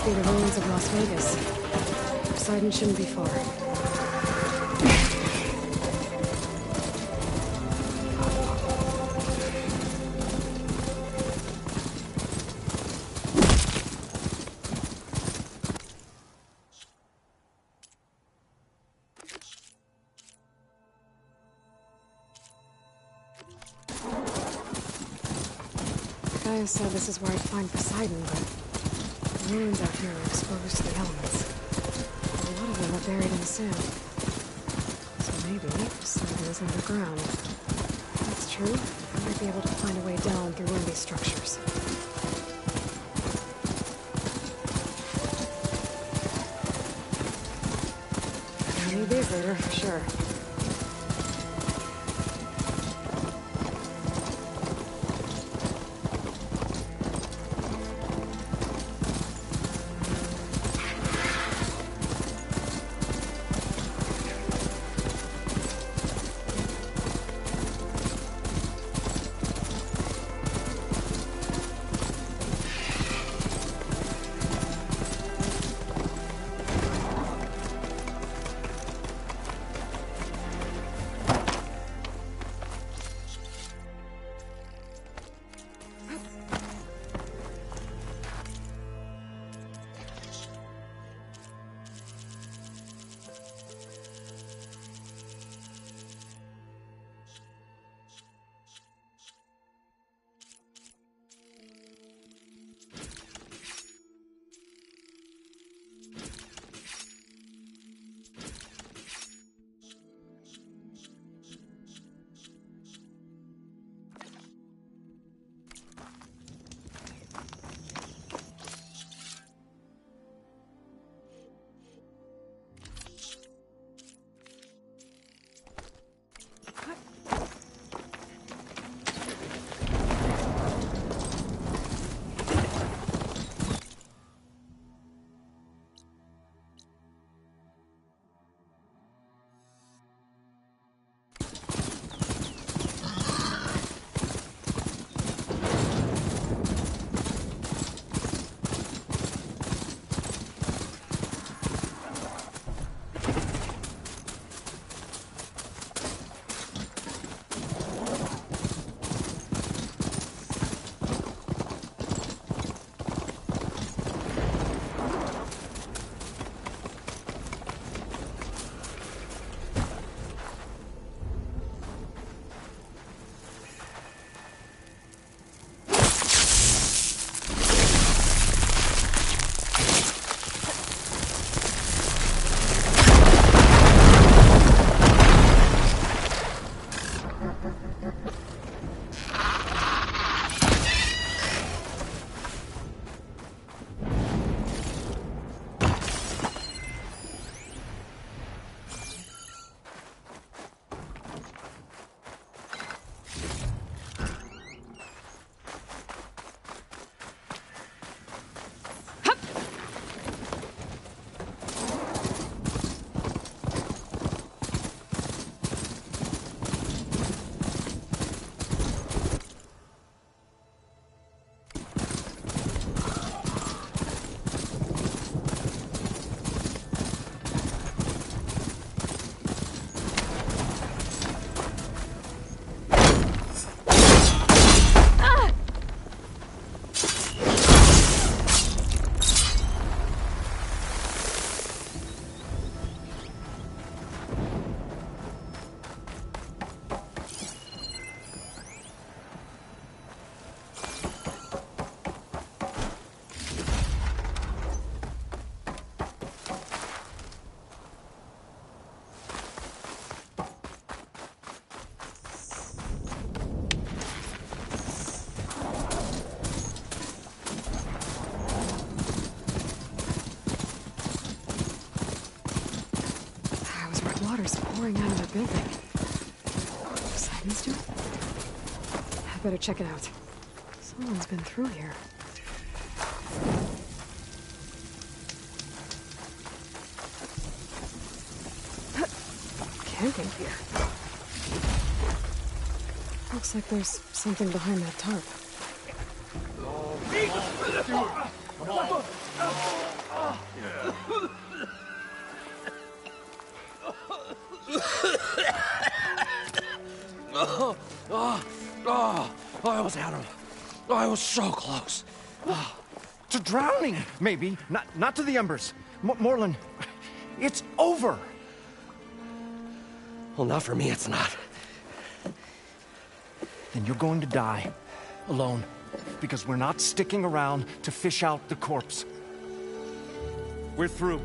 Must be the ruins of Las Vegas. Poseidon shouldn't be far. Gaia said this is where I'd find Poseidon, but the ruins out here are exposed to the elements. A lot of them are buried in the sand. So maybe Poseidon is underground. If that's true, I might be able to find a way down through one of these structures. I'll need these later, for sure. Water's pouring out of the building. Poseidon's doing? I better check it out. Someone's been through here. Camping here. Looks like there's something behind that tarp. I was so close. To drowning, maybe. Not to the embers. Morlund, it's over. Well, not for me, it's not. Then you're going to die. Alone. Because we're not sticking around to fish out the corpse. We're through.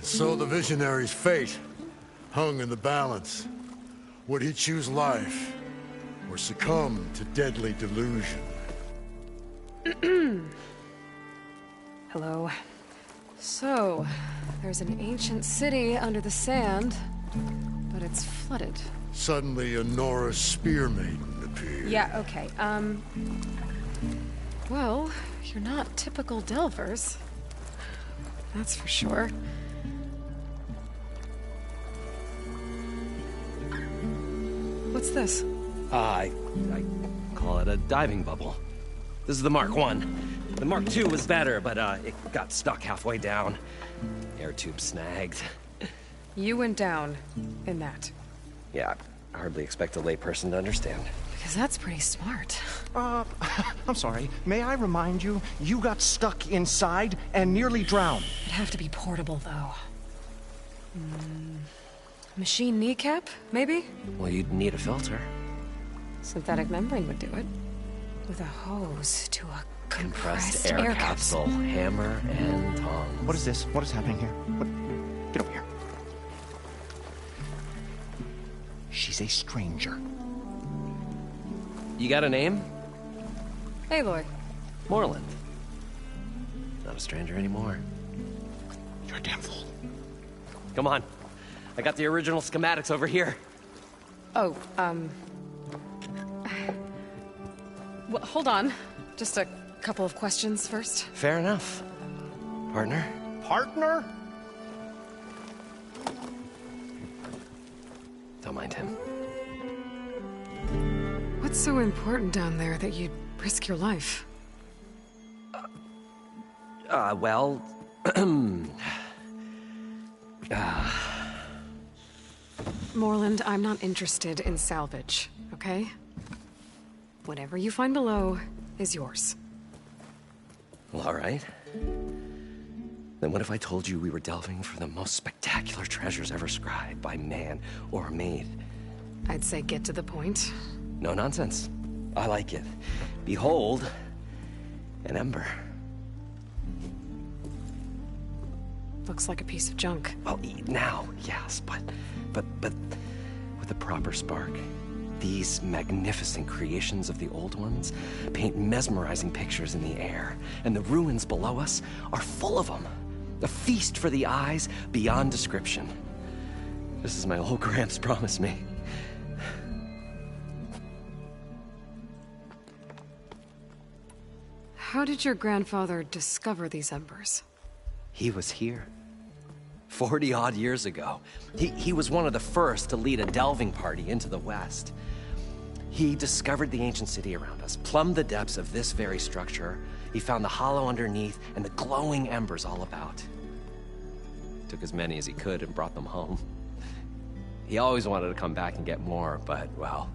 So the visionary's fate hung in the balance. Would he choose life, or succumb to deadly delusion? Hello. So, there's an ancient city under the sand, but it's flooded. Suddenly a Nora spear maiden appeared. Yeah, okay, well, you're not typical Delvers. That's for sure. What's this? I call it a diving bubble. This is the Mark 1. The Mark 2 was better, but it got stuck halfway down. Air tube snagged. You went down in that. Yeah, I hardly expect a layperson to understand. Because that's pretty smart. I'm sorry. May I remind you, you got stuck inside and nearly drowned. It'd have to be portable, though. Machine kneecap, maybe? Well, you'd need a filter. Synthetic membrane would do it. With a hose to a compressed air capsule. capsule, hammer, and tongs. What is this? What is happening here? What? Get over here. She's a stranger. You got a name? Aloy. Morlund. Not a stranger anymore. You're a damn fool. Come on. I got the original schematics over here. Oh, well, hold on. Just a couple of questions first. Fair enough. Partner? Partner? Don't mind him. What's so important down there that you'd risk your life? Well... Morlund, I'm not interested in salvage, okay? Whatever you find below is yours. Well, all right. Then what if I told you we were delving for the most spectacular treasures ever scribed by man or maid? I'd say get to the point. No nonsense. I like it. Behold, an ember. Looks like a piece of junk. Well, now, yes, but with a proper spark. These magnificent creations of the old ones paint mesmerizing pictures in the air, and the ruins below us are full of them. A feast for the eyes beyond description. Just as my old Gramps promised me. How did your grandfather discover these embers? He was here. 40-odd years ago. He was one of the first to lead a delving party into the West. He discovered the ancient city around us, plumbed the depths of this very structure. He found the hollow underneath and the glowing embers all about. Took as many as he could and brought them home. He always wanted to come back and get more, but, well,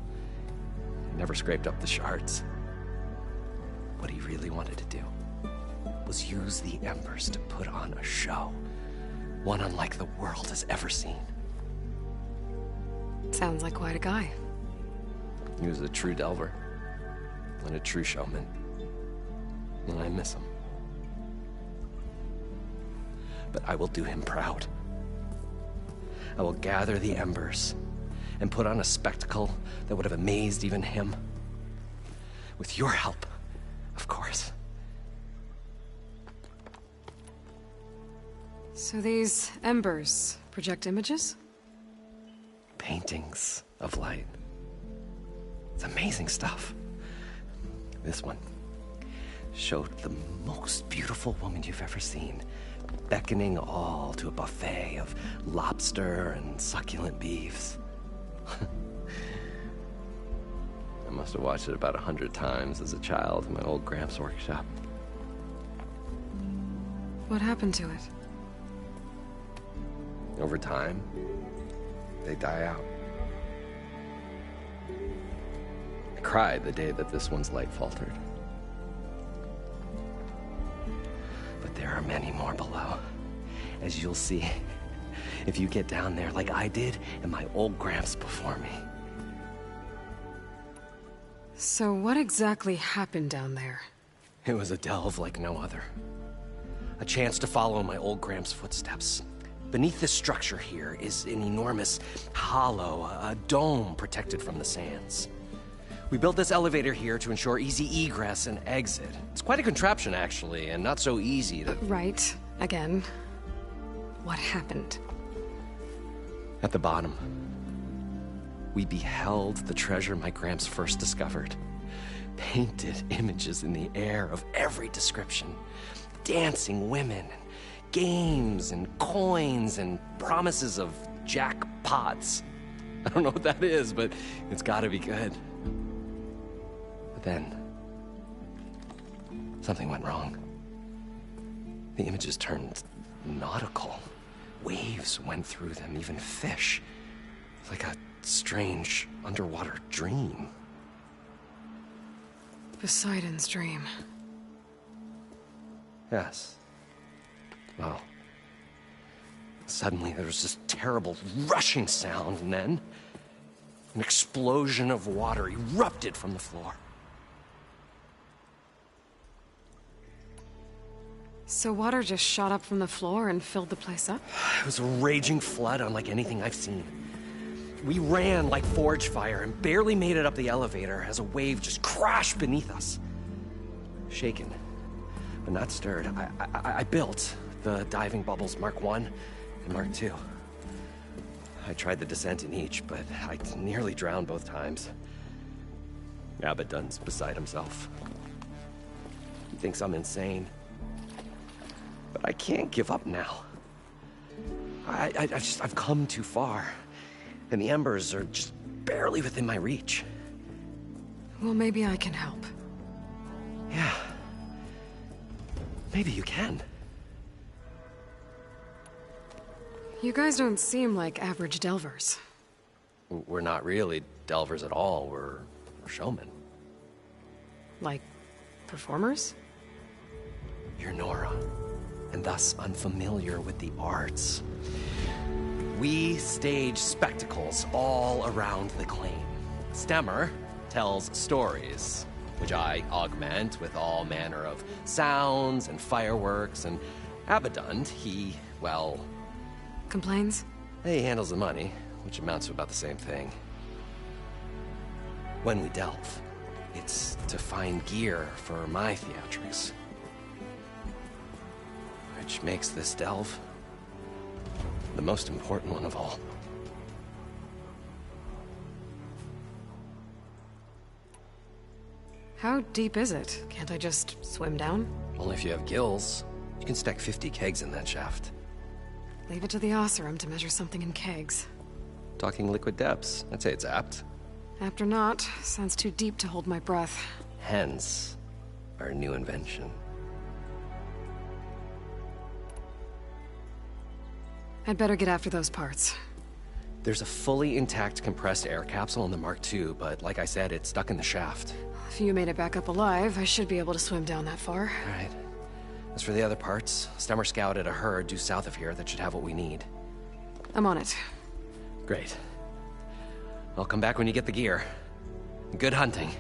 he never scraped up the shards. What he really wanted to do was use the embers to put on a show. One unlike the world has ever seen. Sounds like quite a guy. He was a true delver. And a true showman. And I miss him. But I will do him proud. I will gather the embers and put on a spectacle that would have amazed even him. With your help, of course. So these embers project images? Paintings of light. It's amazing stuff. This one showed the most beautiful woman you've ever seen, beckoning all to a buffet of lobster and succulent beefs. I must have watched it about 100 times as a child in my old Gramps workshop. What happened to it? Over time, they die out. I cried the day that this one's light faltered. But there are many more below, as you'll see if you get down there like I did and my old Gramps before me. So what exactly happened down there? It was a delve like no other. A chance to follow my old Gramps' footsteps. Beneath this structure here is an enormous hollow, a dome protected from the sands. We built this elevator here to ensure easy egress and exit. It's quite a contraption, actually, and not so easy to... Right. Again. What happened? At the bottom, we beheld the treasure my Gramps first discovered. Painted images in the air of every description. Dancing women, games and coins and promises of jackpots. I don't know what that is, but it's gotta be good. But then, something went wrong. The images turned nautical. Waves went through them, even fish. Like a strange underwater dream. Poseidon's dream. Yes. Well, suddenly there was this terrible rushing sound, and then an explosion of water erupted from the floor. So water just shot up from the floor and filled the place up? It was a raging flood unlike anything I've seen. We ran like forge fire and barely made it up the elevator as a wave just crashed beneath us. Shaken, but not stirred, I built the diving bubbles Mark I and Mark II. I tried the descent in each, but I nearly drowned both times. Abaddon's beside himself. He thinks I'm insane. But I can't give up now. I've come too far. And the embers are just barely within my reach. Well, maybe I can help. Yeah. Maybe you can. You guys don't seem like average delvers. We're not really delvers at all. We're showmen. Like, performers? You're Nora, and thus unfamiliar with the arts. We stage spectacles all around the claim. Stemmer tells stories, which I augment with all manner of sounds and fireworks, and Abaddon, he, well... Complains? He handles the money, which amounts to about the same thing. When we delve, it's to find gear for my theatrics. Which makes this delve the most important one of all. How deep is it? Can't I just swim down? Only if you have gills. You can stack 50 kegs in that shaft. Leave it to the Oseram to measure something in kegs. Talking liquid depths, I'd say it's apt. Apt or not, sounds too deep to hold my breath. Hence, our new invention. I'd better get after those parts. There's a fully intact compressed air capsule in the Mark II, but like I said, it's stuck in the shaft. If you made it back up alive, I should be able to swim down that far. All right. As for the other parts, Stemmer scouted a herd due south of here that should have what we need. I'm on it. Great. I'll come back when you get the gear. Good hunting.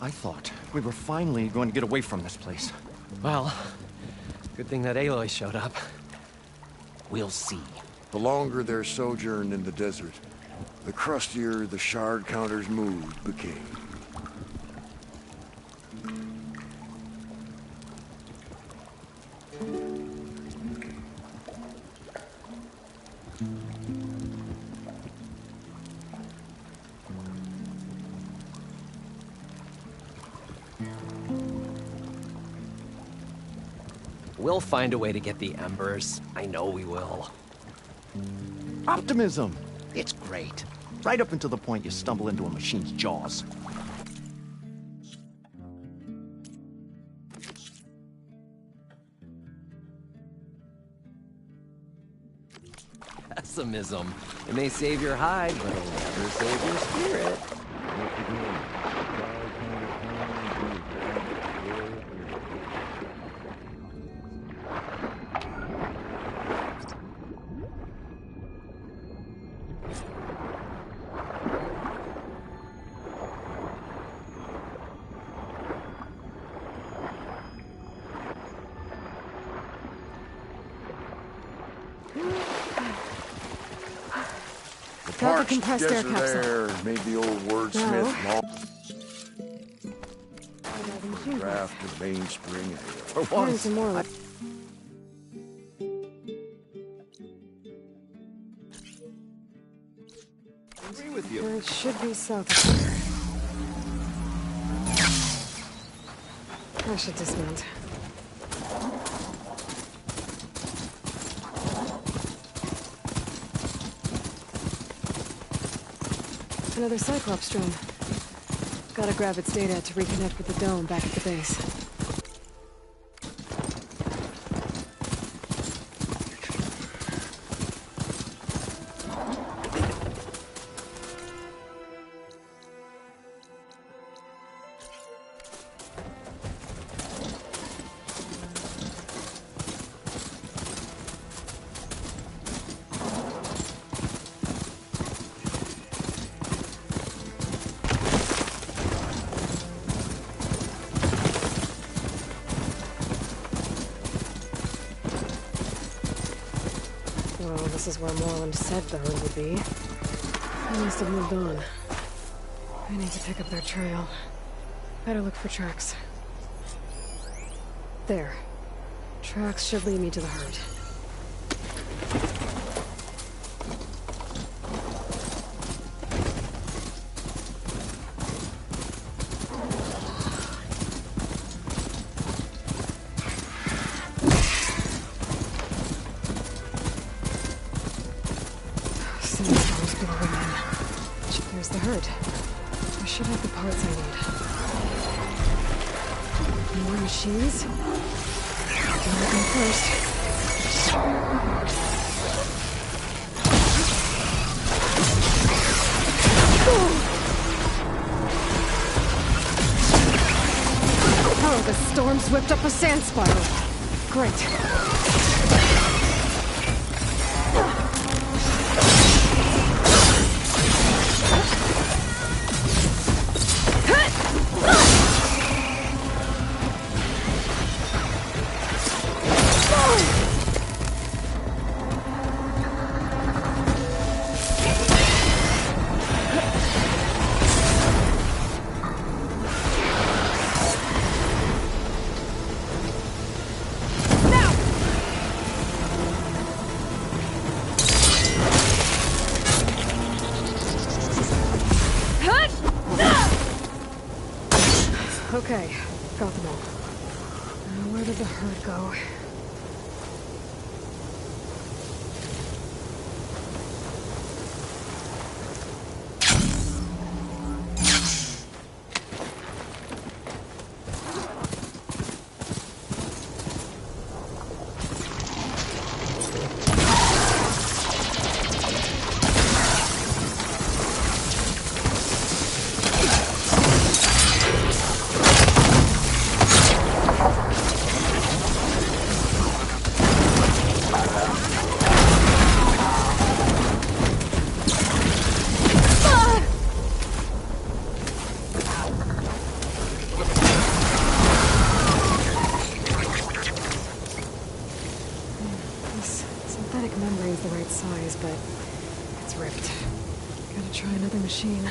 I thought we were finally going to get away from this place. Well, good thing that Aloy showed up. We'll see. The longer their sojourn in the desert, the crustier the shard counter's mood became. We'll find a way to get the embers. I know we will. Optimism! It's great. Right up until the point you stumble into a machine's jaws. Pessimism. It may save your hide, but it'll never save your spirit. Got the compressed air capsule. Air made the old wordsmith long. Draft of mainspring ale. For Pouring once, some more. I agree with you. It should be south of here. I should dismount. Another Cyclops drone. Gotta grab its data to reconnect with the dome back at the base. Well, this is where Morland said the herd would be. They must have moved on. I need to pick up their trail. Better look for tracks. There. Tracks should lead me to the herd. Sandstorms blowing in. There's the herd. I should have the parts I need. More machines? Gotta go first. Oh, the storm's whipped up a sand spiral. Great. Okay, got them all. Now where did the herd go? Synthetic membrane's the right size, but it's ripped. Gotta try another machine.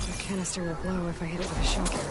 The canister will blow if I hit it with a shock arrow.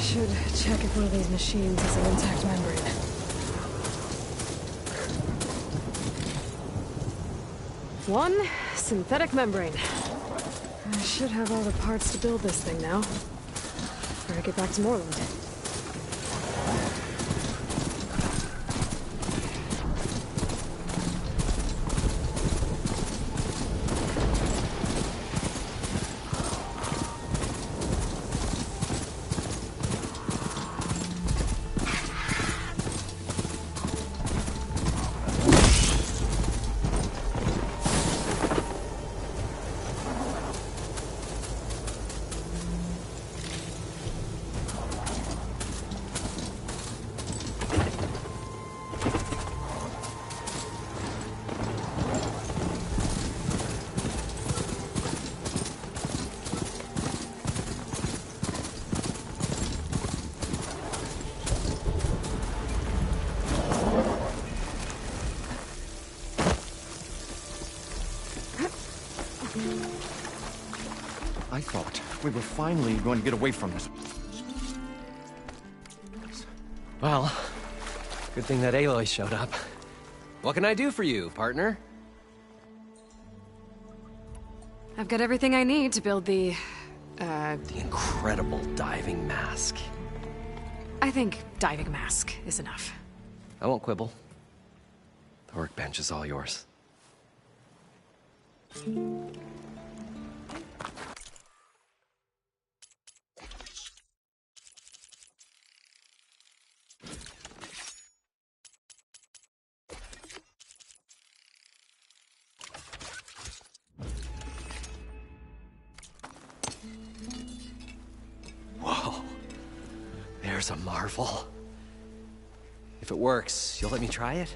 should check if one of these machines has an intact membrane. One synthetic membrane. I should have all the parts to build this thing now. Before I get back to Moreland. I thought we were finally going to get away from this. Well, good thing that Aloy showed up. What can I do for you, partner? I've got everything I need to build the incredible diving mask. I think diving mask is enough. I won't quibble. The workbench is all yours. Whoa. There's a marvel. If it works, you'll let me try it?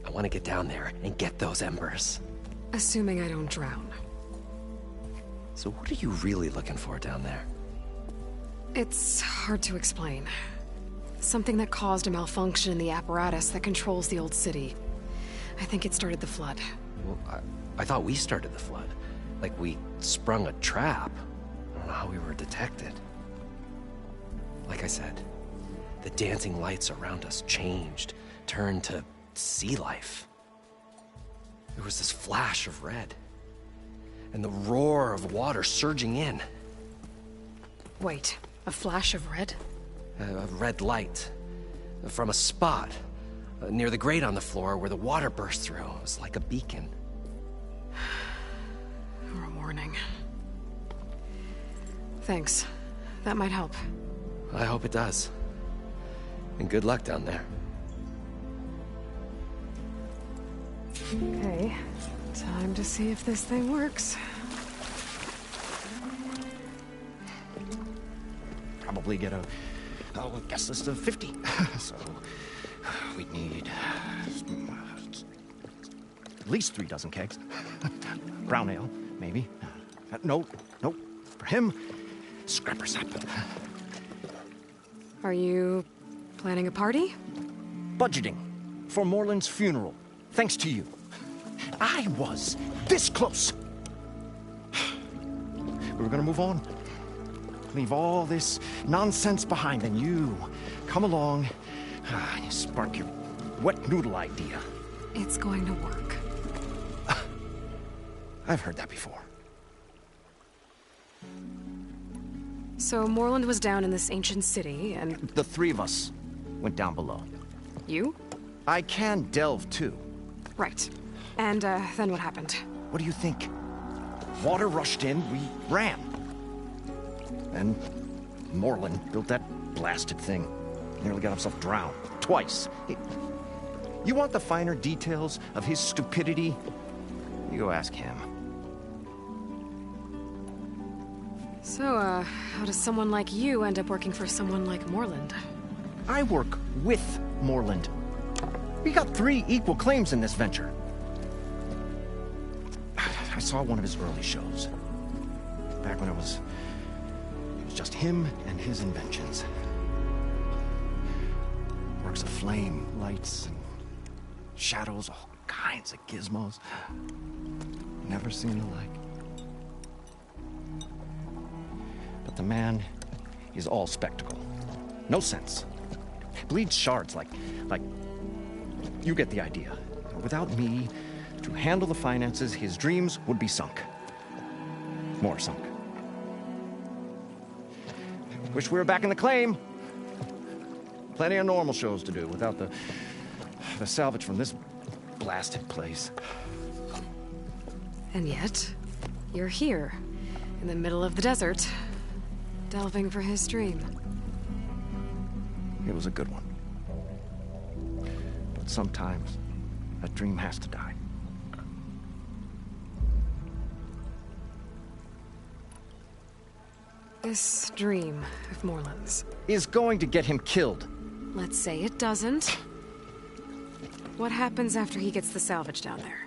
I want to get down there and get those embers. Assuming I don't drown. So what are you really looking for down there? It's hard to explain. Something that caused a malfunction in the apparatus that controls the old city. I think it started the flood. Well, I thought we started the flood. Like we sprung a trap. I don't know how we were detected. Like I said, the dancing lights around us changed, turned to sea life. There was this flash of red, and the roar of water surging in. Wait, a flash of red? A red light from a spot near the grate on the floor where the water burst through. It was like a beacon. Or a warning. Thanks. That might help. I hope it does. And good luck down there. Okay, time to see if this thing works. Probably get a guest list of 50. So we need at least 3 dozen kegs. Brown ale, maybe. No. For him, scrapper sap. Are you planning a party? Budgeting for Moreland's funeral. Thanks to you. I was this close. We were gonna move on. Leave all this nonsense behind, and you come along and you spark your wet noodle idea. It's going to work. I've heard that before. So Moreland was down in this ancient city, and... The 3 of us went down below. You? I can delve, too. Right. And, then what happened? What do you think? Water rushed in, we ran. And Moreland built that blasted thing. Nearly got himself drowned. Twice. You want the finer details of his stupidity? You go ask him. So, how does someone like you end up working for someone like Moreland? I work with Moreland. We got 3 equal claims in this venture. I saw one of his early shows. Back when it was just him and his inventions. Works of flame, lights, and shadows, all kinds of gizmos. Never seen the like. But the man is all spectacle. No sense. Bleeds shards like... You get the idea. Without me to handle the finances, his dreams would be sunk. More sunk. Wish we were back in the claim. Plenty of normal shows to do without the salvage from this blasted place. And yet, you're here, in the middle of the desert, delving for his dream. It was a good one. But sometimes, a dream has to die. This dream of Morland's. Is going to get him killed. Let's say it doesn't. What happens after he gets the salvage down there?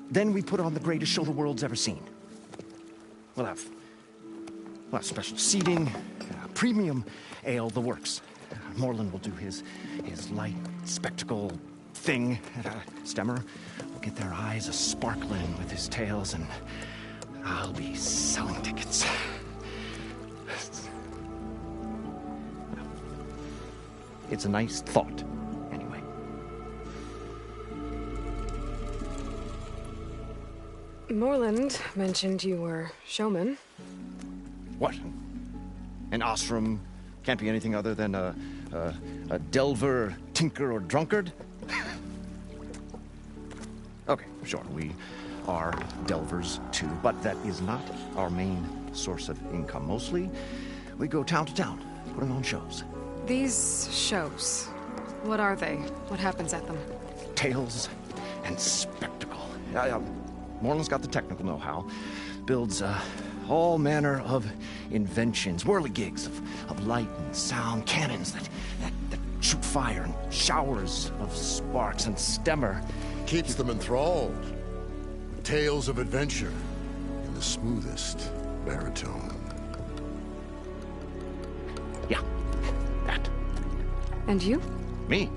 Then we put on the greatest show the world's ever seen. We'll have special seating, premium ale, the works. Morland will do his light spectacle thing. Stemmer will get their eyes a-sparkling with his tales, and I'll be selling tickets. It's a nice thought, anyway. Morland mentioned you were showman. What? An Ostrom can't be anything other than a delver, tinker, or drunkard? Okay, sure, we are delvers too, but that is not our main source of income. Mostly, we go town to town, putting on shows. These shows, what are they? What happens at them? Tales and spectacle. Morland's got the technical know-how. Builds all manner of inventions, whirligigs of light and sound, cannons that shoot fire, and showers of sparks, and Stemmer Keeps them enthralled. Tales of adventure in the smoothest baritone. Yeah, that. And you? Me?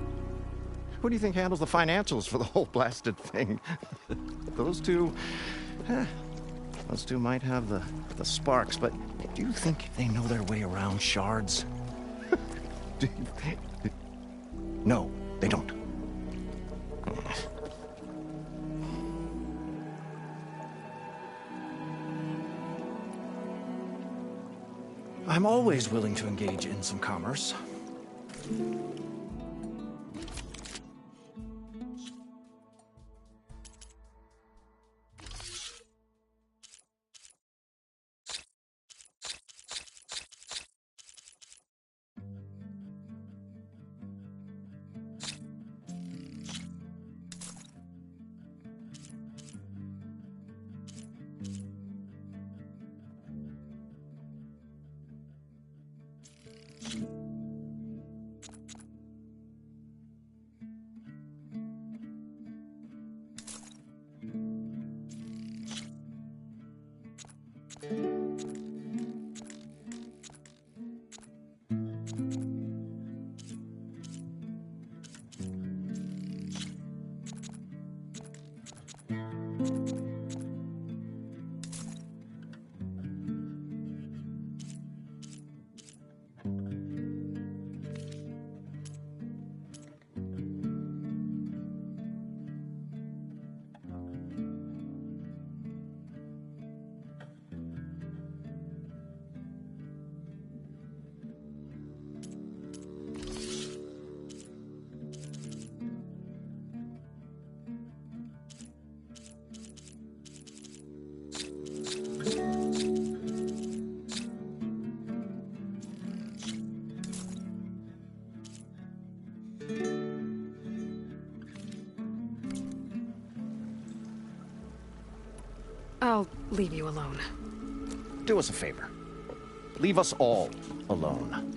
Who do you think handles the financials for the whole blasted thing? Those two might have the sparks, but do you think they know their way around shards? No, they don't. I'm always willing to engage in some commerce. I'll leave you alone. Do us a favor. Leave us all alone.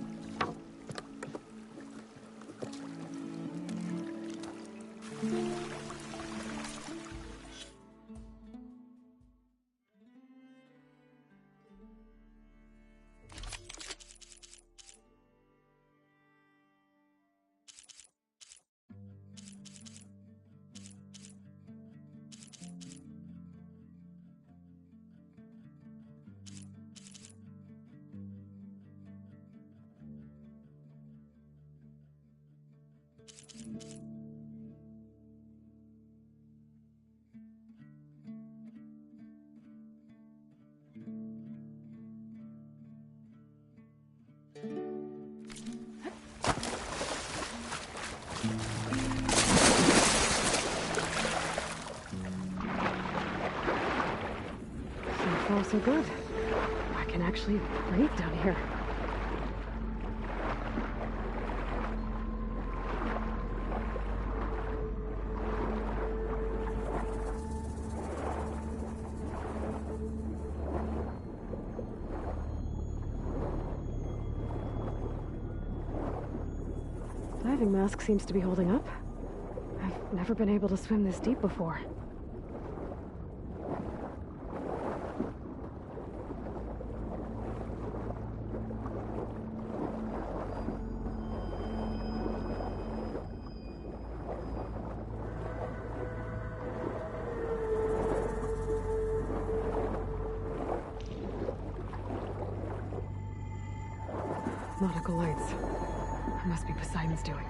So far, so good. I can actually breathe down here. Diving mask seems to be holding up. I've never been able to swim this deep before. Nautical lights. It must be Poseidon's doing.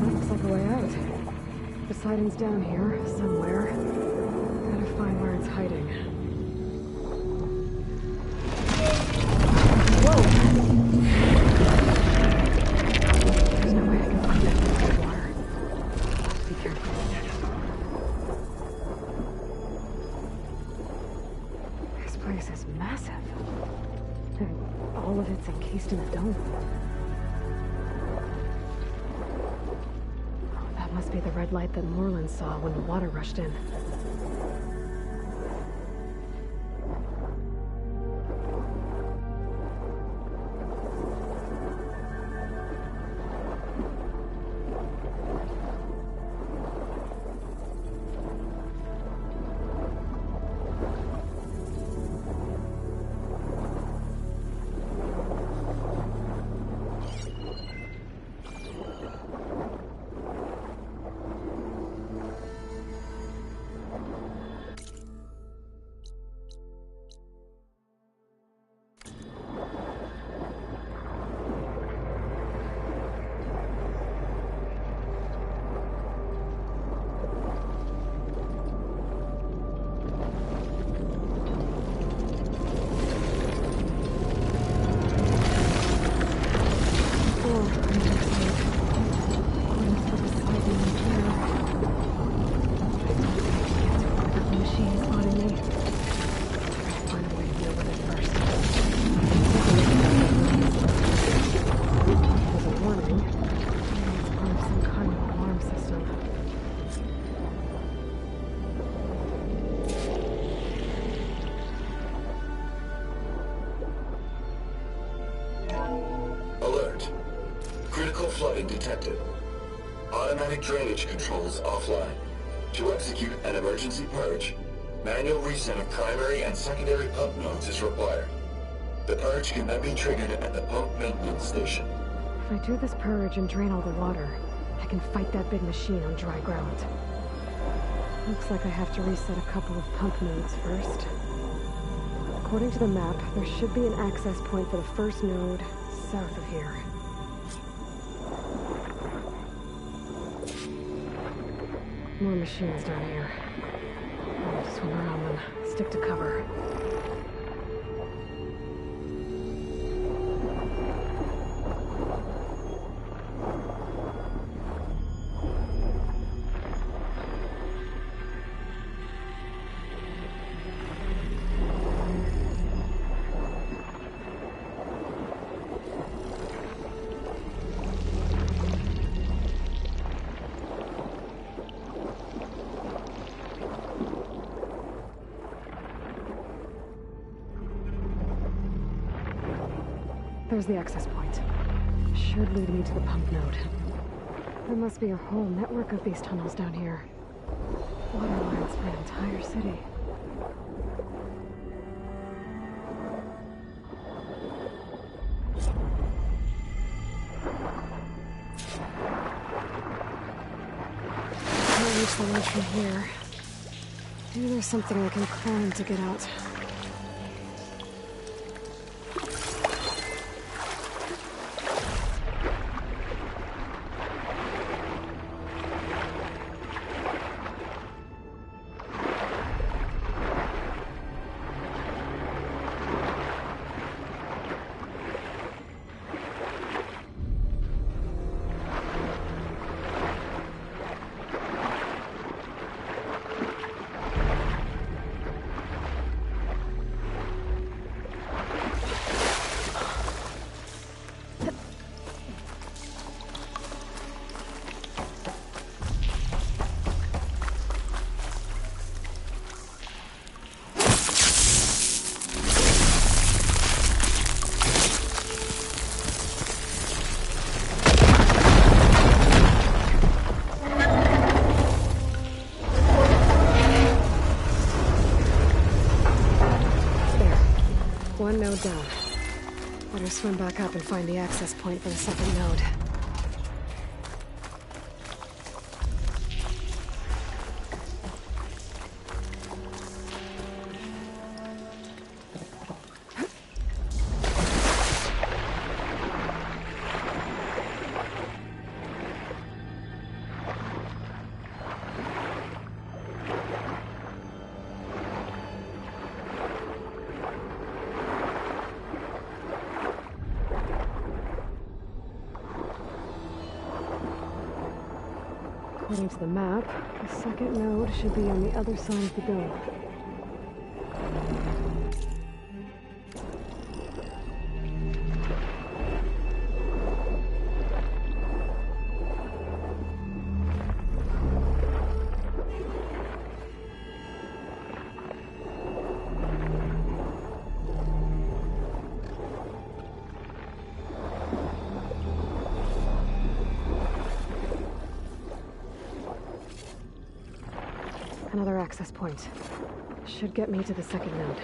That looks like a way out. Poseidon's down here, somewhere. Gotta find where it's hiding. Whoa! There's no way I can find that water. Be careful. This place is massive. And all of it's encased in a dome. Oh, that must be the red light that Moreland saw when the water rushed in. Alert. Critical flooding detected. Automatic drainage controls offline. To execute an emergency purge, manual reset of primary and secondary pump nodes is required. The purge can then be triggered at the pump maintenance station. If I do this purge and drain all the water, I can fight that big machine on dry ground. Looks like I have to reset a couple of pump nodes first. According to the map, there should be an access point for the first node south of here. More machines down here. I'll swim around them, stick to cover. There's the access point. Should lead me to the pump node. There must be a whole network of these tunnels down here. Water lines for an entire city. I'll reach the ledge from here. Maybe there's something I can climb to get out. One node down. Better swim back up and find the access point for the second node. According to the map, the second node should be on the other side of the dome. Another access point. Should get me to the second node.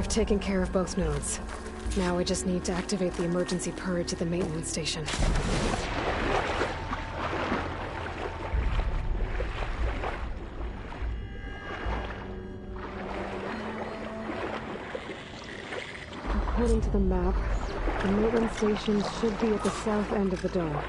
Taken care of both nodes. Now I just need to activate the emergency purge at the maintenance station. According to the map, the maintenance station should be at the south end of the dome.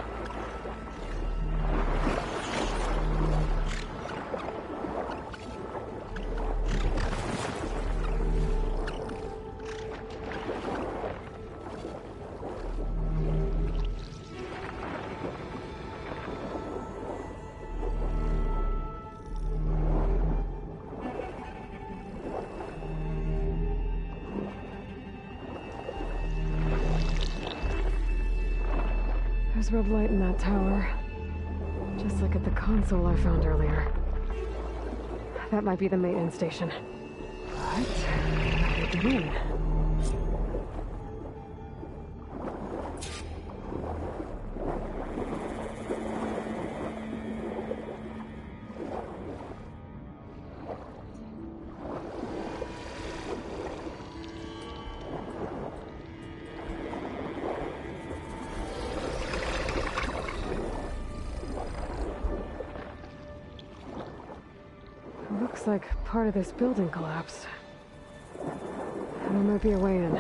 There's red light in that tower. Just like at the console I found earlier. That might be the maintenance station. But I get in? Looks like part of this building collapsed. There might be a way in.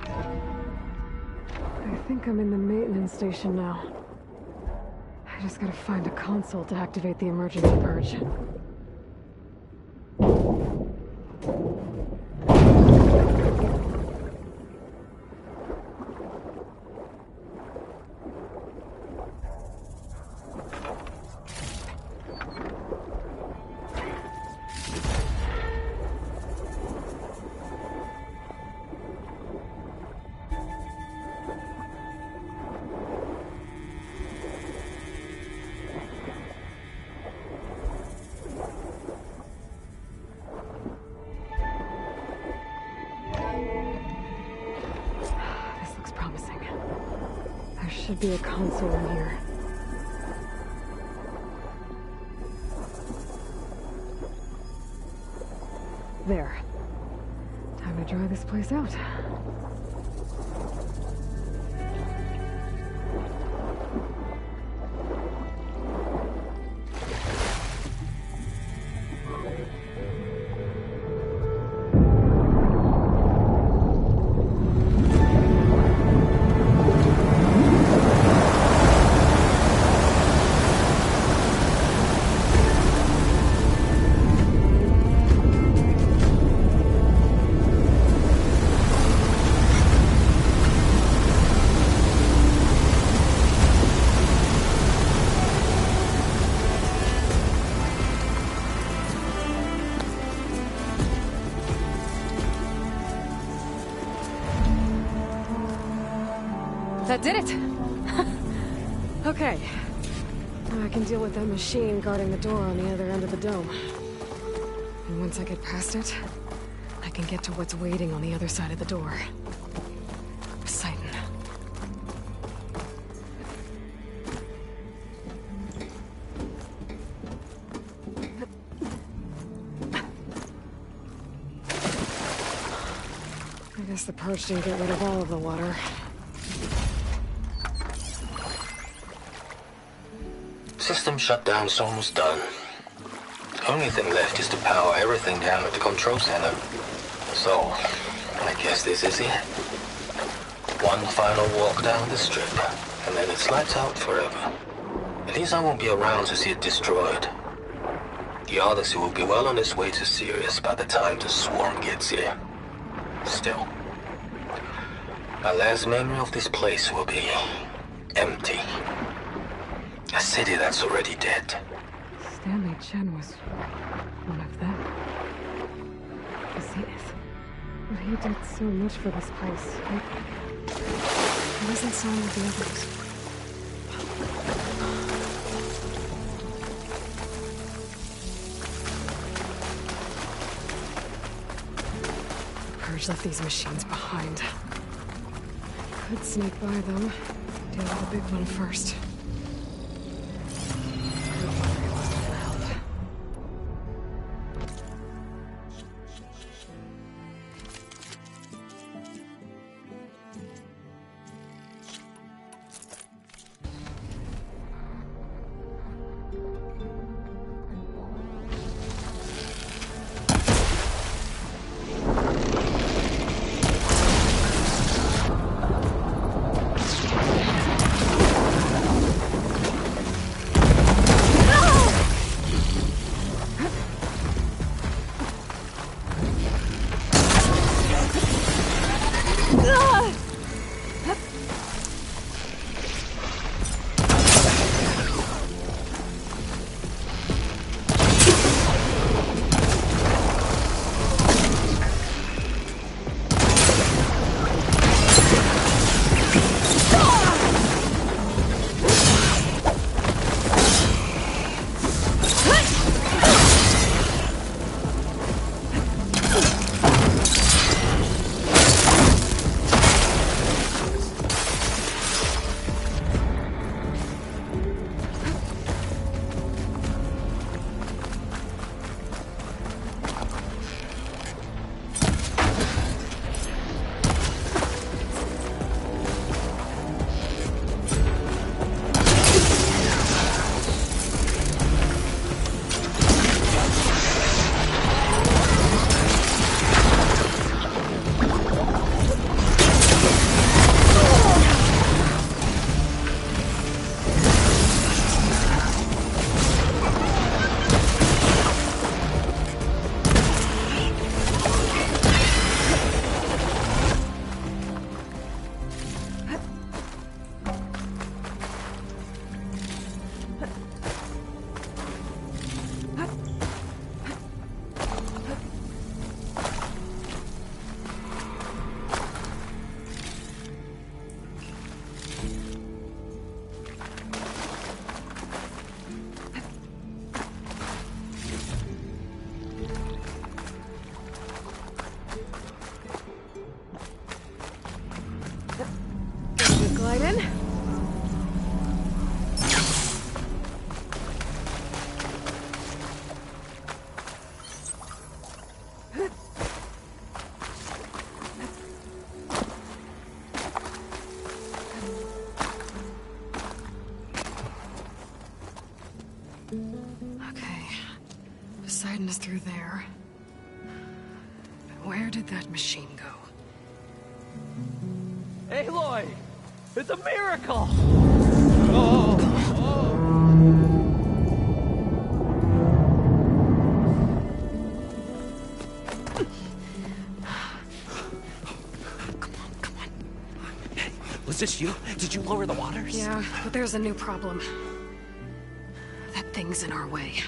I think I'm in the maintenance station now. I just gotta find a console to activate the emergency purge. Should be a console in here. There. Time to dry this place out. That did it! Okay. Now I can deal with that machine guarding the door on the other end of the dome. And once I get past it, I can get to what's waiting on the other side of the door. Poseidon. I guess the purge didn't get rid of all of the water. System shutdown's almost done. The only thing left is to power everything down at the control center. So, I guess this is it. One final walk down the strip, and then it's lights out forever. At least I won't be around to see it destroyed. The Odyssey will be well on its way to Sirius by the time the swarm gets here. Still, my last memory of this place will be empty. A city that's already dead. Stanley Chen was one of them. Zenith. But he did so much for this place. He wasn't signed with the others. The Purge left these machines behind. I could sneak by them. Deal with the big one first. Okay. Poseidon is through there. But where did that machine go? Aloy! It's a miracle! Was this you? Did you lower the waters? Yeah, but there's a new problem. That thing's in our way.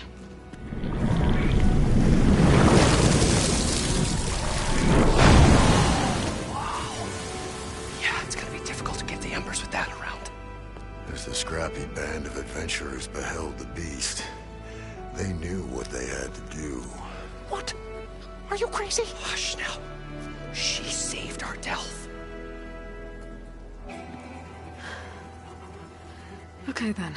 Yeah, it's gonna be difficult to get the embers with that around. As the scrappy band of adventurers beheld the beast, they knew what they had to do. What? Are you crazy? Hush now. She saved our Delph. Okay then.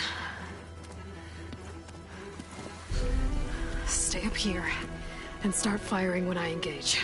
Stay up here and start firing when I engage.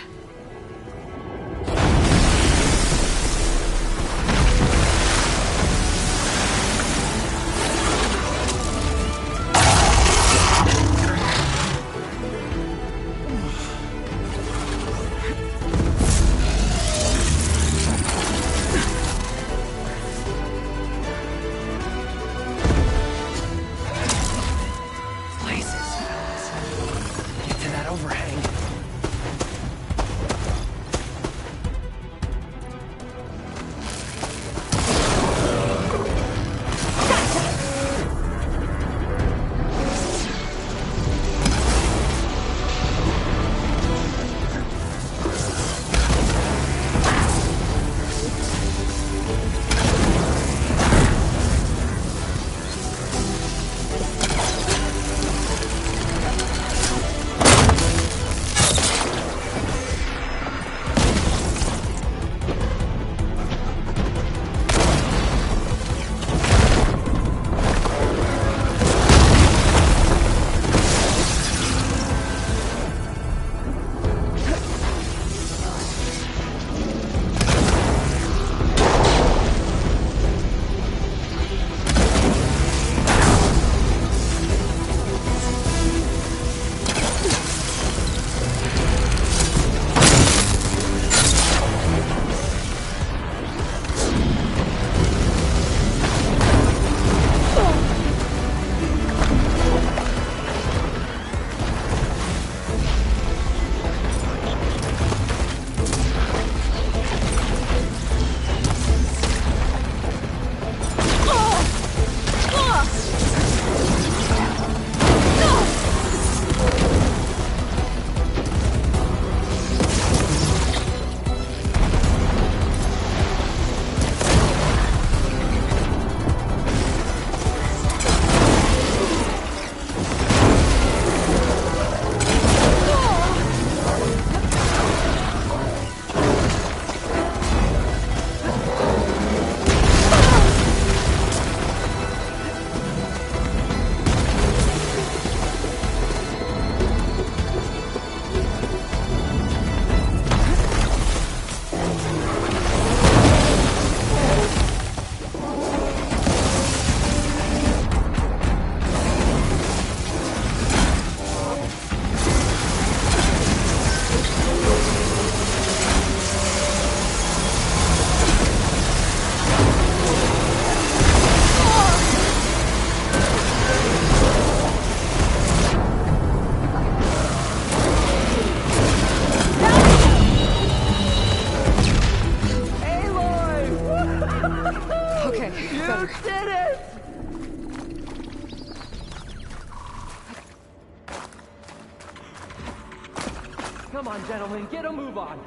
Come on, gentlemen, get a move on.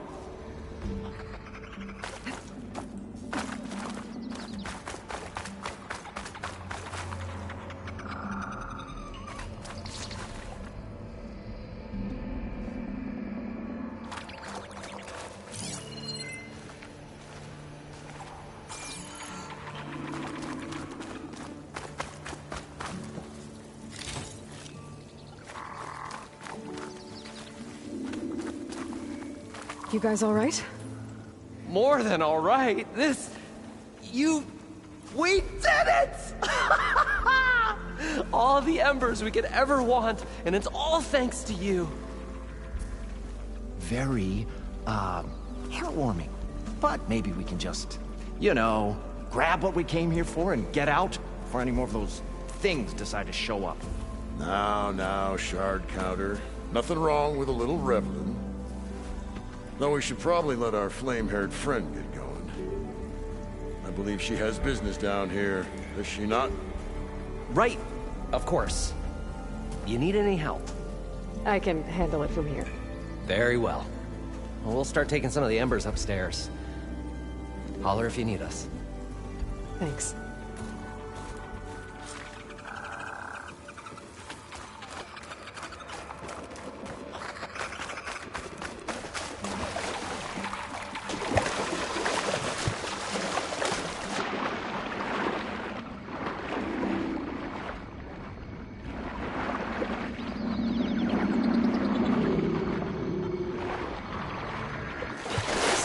You guys all right? More than all right. We did it! All all the embers we could ever want, and it's all thanks to you. Very, heartwarming. But maybe we can just, you know, grab what we came here for and get out before any more of those things decide to show up. Now, Shard Counter. Nothing wrong with a little reveling. Though we should probably let our flame-haired friend get going. I believe she has business down here, does she not? Right, of course. You need any help? I can handle it from here. Very well. Well, we'll start taking some of the embers upstairs. Holler if you need us. Thanks.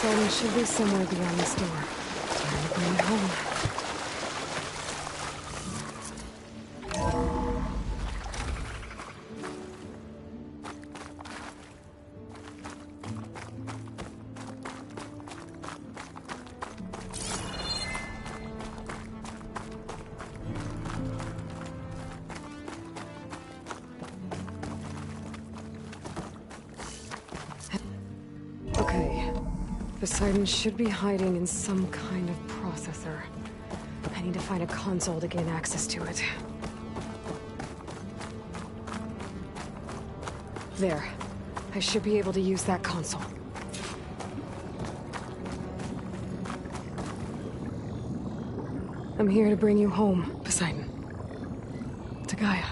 Poseidon should be somewhere beyond this door. Time to bring it home. Okay. Poseidon should be hiding in some kind of processor. I need to find a console to gain access to it. There. I should be able to use that console. I'm here to bring you home, Poseidon. To Gaia.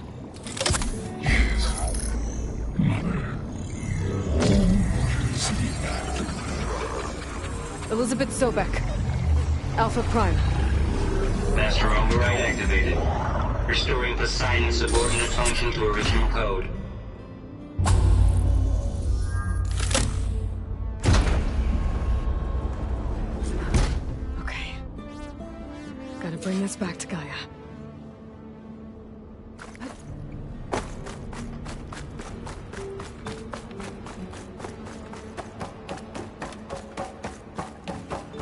Elizabeth Sobek. Alpha Prime. Master override activated. Restoring Poseidon's subordinate function to original code. Okay. Gotta bring this back to Gaia.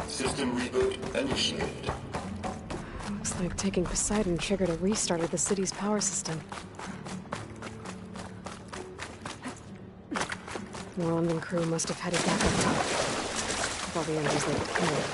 System reboot initiated. Looks like taking Poseidon triggered a restart of the city's power system. Moreland and crew must have headed back up top. With all the energies they've accumulated.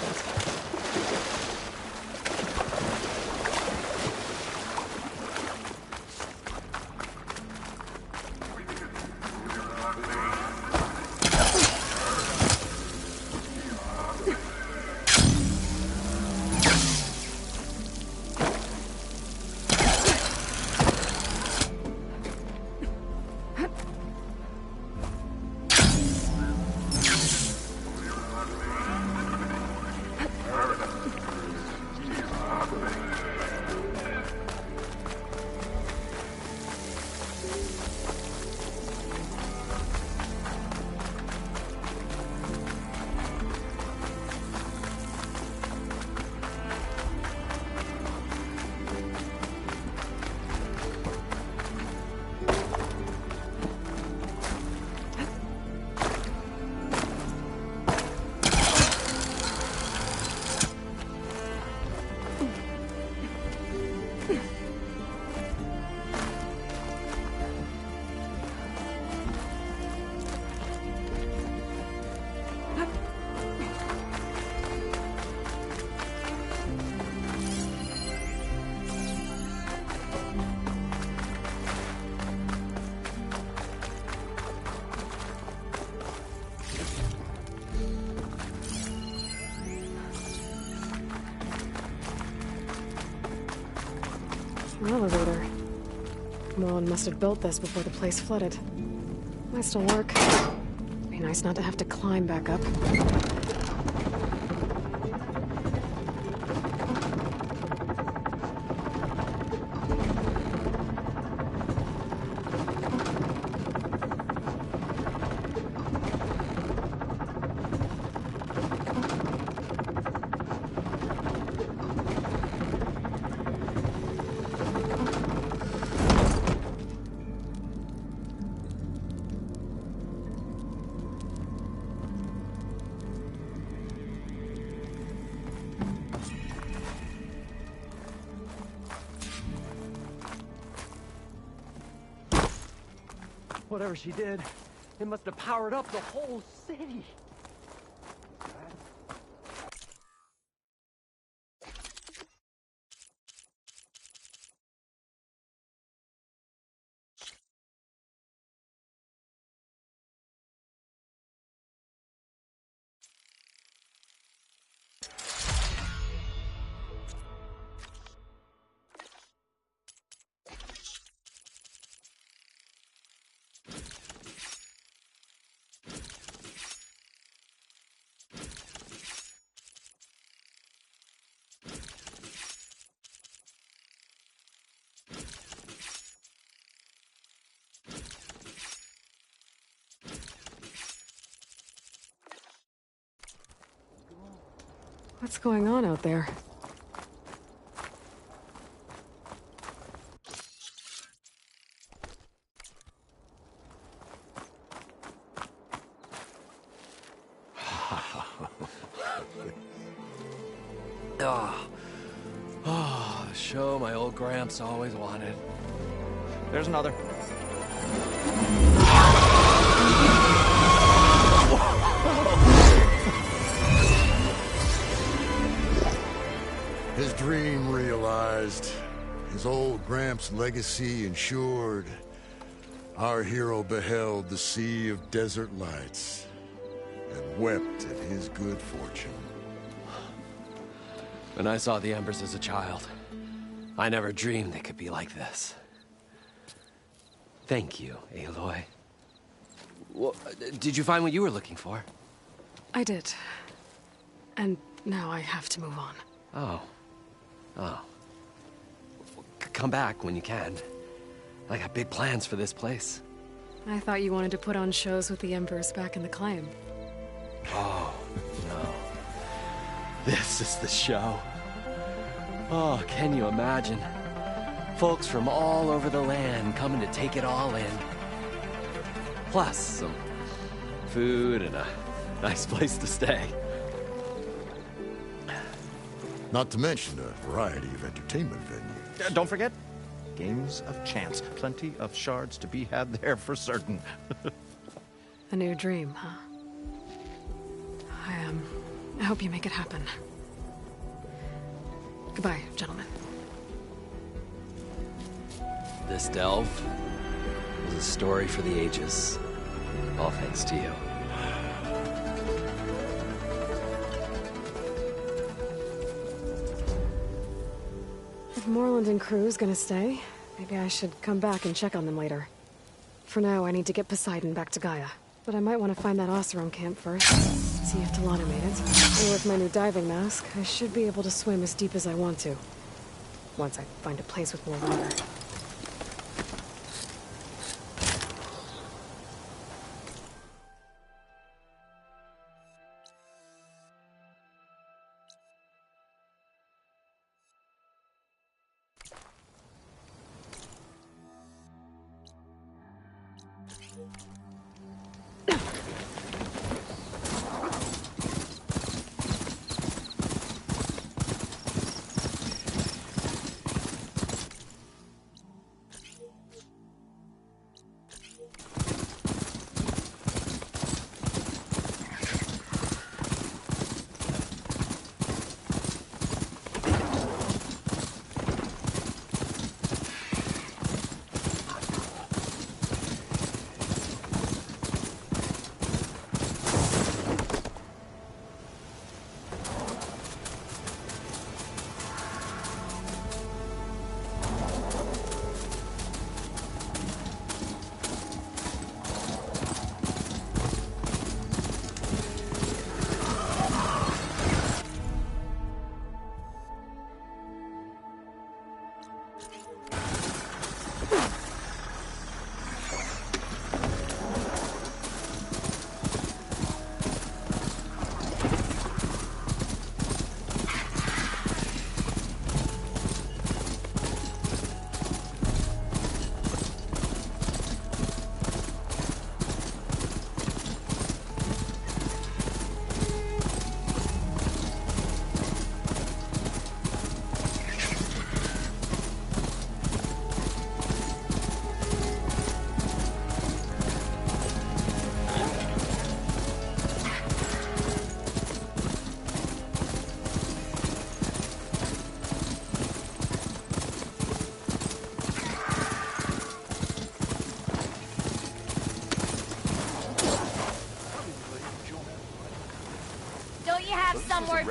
Elevator. Moreland must have built this before the place flooded. Might still work. Be nice not to have to climb back up. Whatever she did, it must have powered up the whole city. What's going on out there? Oh, the show my old Gramps always wanted. There's another. His dream realized, his old Gramps' legacy ensured. Our hero beheld the sea of desert lights and wept at his good fortune. When I saw the Embers as a child, I never dreamed they could be like this. Thank you, Aloy. Well, did you find what you were looking for? I did. And now I have to move on. Oh. Come back when you can. I got big plans for this place. I thought you wanted to put on shows with the Embers back in the Claim. Oh, no. This is the show. Oh, can you imagine? Folks from all over the land coming to take it all in. Plus, some food and a nice place to stay. Not to mention a variety of entertainment venues. Don't forget, games of chance. Plenty of shards to be had there for certain. A new dream, huh? I hope you make it happen. Goodbye, gentlemen. This delve was a story for the ages. All thanks to you. If Morland and crew's gonna stay, maybe I should come back and check on them later. For now, I need to get Poseidon back to Gaia. But I might want to find that Oseram camp first. See if Talana made it. And with my new diving mask, I should be able to swim as deep as I want to. Once I find a place with more water.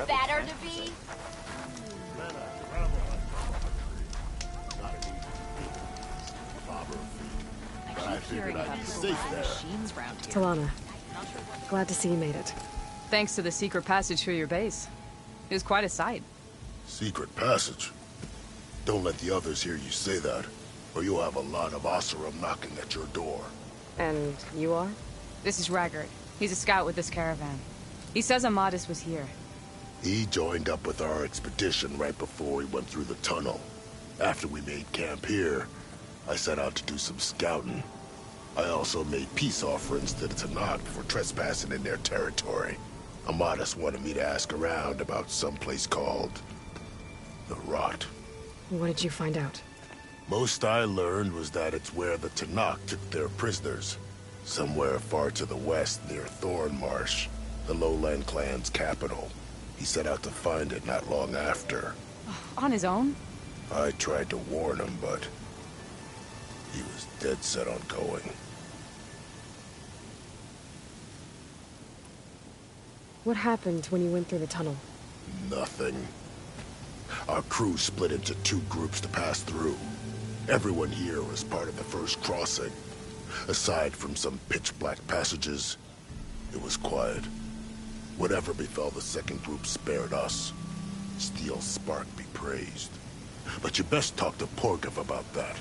better to be? I figured I'd be safe there. Talana, glad to see you made it. Thanks to the secret passage through your base. It was quite a sight. Secret passage? Don't let the others hear you say that, or you'll have a lot of Oseram knocking at your door. And you are? This is Raggard. He's a scout with this caravan. He says Amadis was here. He joined up with our expedition right before we went through the tunnel. After we made camp here, I set out to do some scouting. I also made peace offerings to the Tanakh for trespassing in their territory. Amadis wanted me to ask around about some place called the Rot. What did you find out? Most I learned was that it's where the Tanakh took their prisoners. Somewhere far to the west near Thornmarsh, the Lowland clan's capital. He set out to find it not long after. On his own? I tried to warn him, but he was dead set on going. What happened when you went through the tunnel? Nothing. Our crew split into 2 groups to pass through. Everyone here was part of the first crossing. Aside from some pitch-black passages, it was quiet. Whatever befell the second group spared us. Steel Spark be praised. But you best talk to Porgov about that.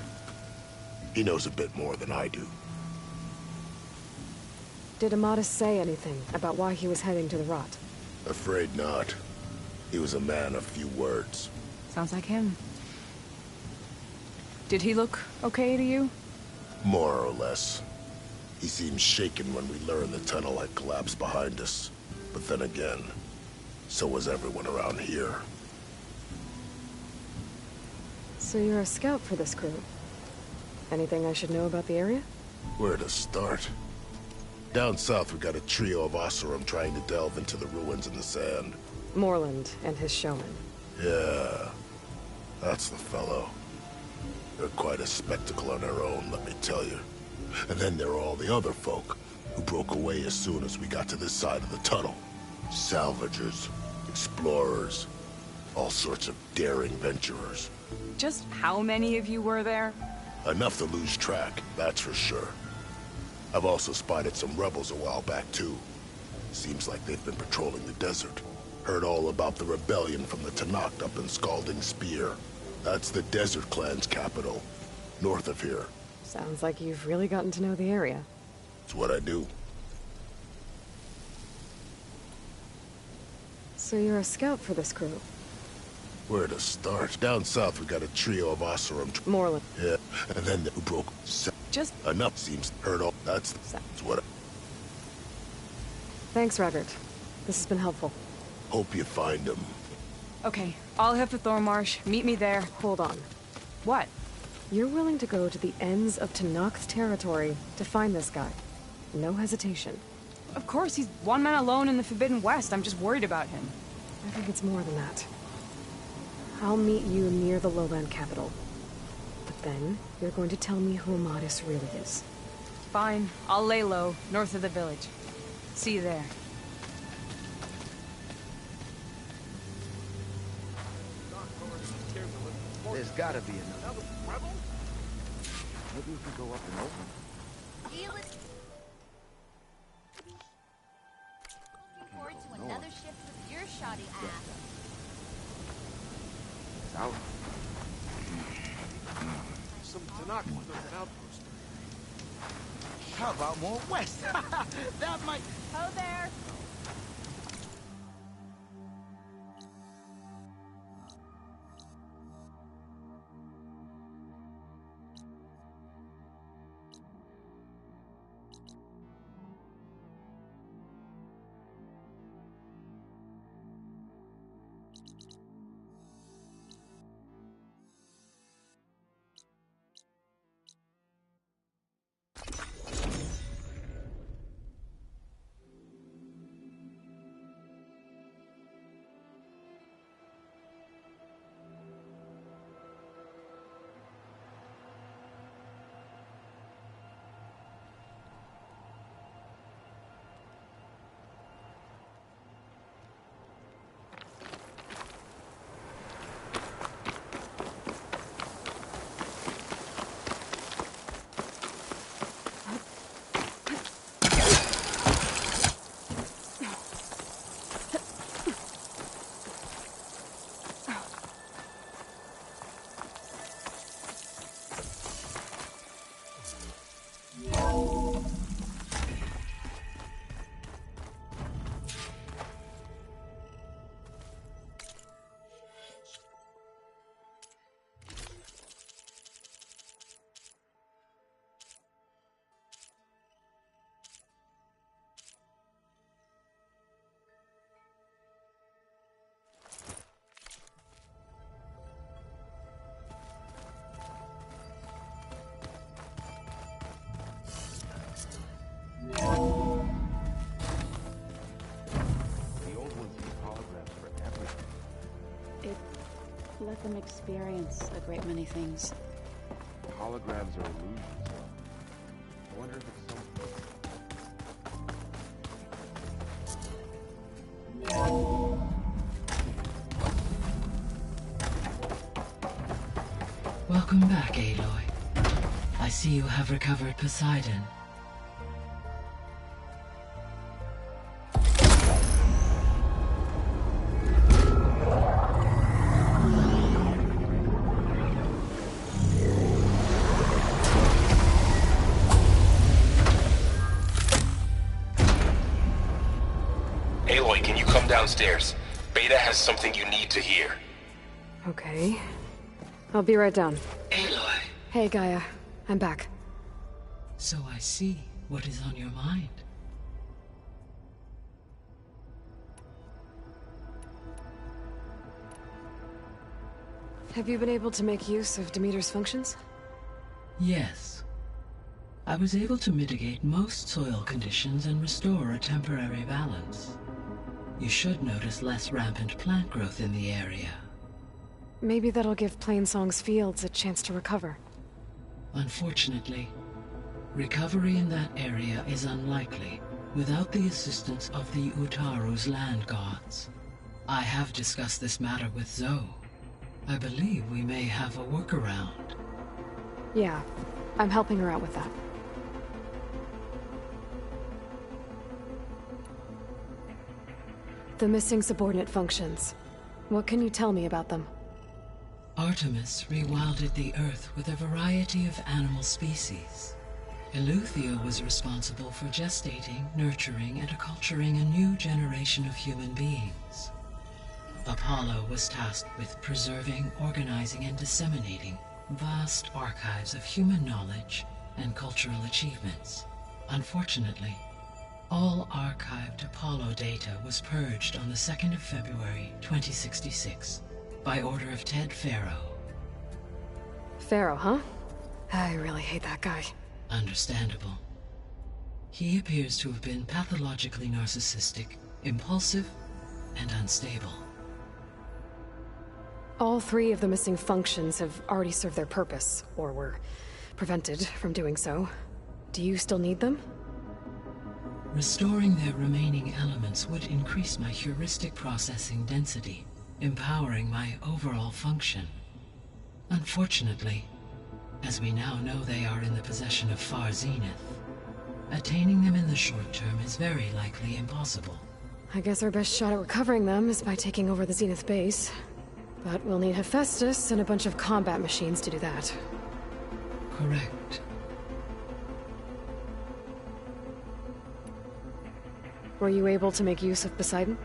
He knows a bit more than I do. Did Amadis say anything about why he was heading to the Rot? Afraid not. He was a man of few words. Sounds like him. Did he look okay to you? More or less. He seemed shaken when we learned the tunnel had collapsed behind us. But then again, so was everyone around here. So you're a scout for this crew? Anything I should know about the area? Where to start? Down south, we got a trio of Oseram trying to delve into the ruins in the sand. Morland and his showman. Yeah, that's the fellow. They're quite a spectacle on their own, let me tell you. And then there are all the other folk, who broke away as soon as we got to this side of the tunnel. Salvagers, explorers, all sorts of daring venturers. Just how many of you were there? Enough to lose track, that's for sure. I've also spotted some rebels a while back, too. Seems like they've been patrolling the desert. Heard all about the rebellion from the Tanakh up in Scalding Spear. That's the Desert Clan's capital, north of here. Sounds like you've really gotten to know the area. It's what I do. So you're a scout for this crew? Where to start? Down south, we got a trio of Oseram. Morland. Yeah, and then who broke. Just Enough seems heard all. That's what. Thanks, Raggard. This has been helpful. Hope you find him. okay. I'll head for Thornmarsh. Meet me there. Hold on. What? You're willing to go to the ends of Tanakh's territory to find this guy. No hesitation. Of course, he's one man alone in the Forbidden West. I'm just worried about him. I think it's more than that. I'll meet you near the lowland capital. But then, you're going to tell me who Amadis really is. Fine. I'll lay low, north of the village. See you there. There's gotta be another. Maybe we can go up and open. Looking forward to another shift with your shoddy ass. It's out. Some Tanakh built an outpost. How about more west? That might... Ho there. them experience a great many things. Holograms are illusions. I wonder if it's Welcome back, Aloy. I see you have recovered Poseidon. Aloy, can you come downstairs? Beta has something you need to hear. Okay. I'll be right down. Aloy. Hey, Gaia. I'm back. So I see what is on your mind. Have you been able to make use of Demeter's functions? Yes. I was able to mitigate most soil conditions and restore a temporary balance. You should notice less rampant plant growth in the area. Maybe that'll give Plainsong's fields a chance to recover. Unfortunately, recovery in that area is unlikely without the assistance of the Utaru's land gods. I have discussed this matter with Zoe. I believe we may have a workaround. Yeah, I'm helping her out with that. The missing subordinate functions. What can you tell me about them? Artemis rewilded the Earth with a variety of animal species. Eleuthia was responsible for gestating, nurturing, and acculturating a new generation of human beings. Apollo was tasked with preserving, organizing, and disseminating vast archives of human knowledge and cultural achievements. Unfortunately, all archived Apollo data was purged on the 2nd of February, 2066. By order of Ted Faro. Faro, huh? I really hate that guy. Understandable. He appears to have been pathologically narcissistic, impulsive, and unstable. All 3 of the missing functions have already served their purpose, or were prevented from doing so. Do you still need them? Restoring their remaining elements would increase my heuristic processing density, empowering my overall function. Unfortunately, as we now know they are in the possession of Far Zenith, attaining them in the short term is very likely impossible. I guess our best shot at recovering them is by taking over the Zenith base. But we'll need Hephaestus and a bunch of combat machines to do that. Correct. Were you able to make use of Poseidon?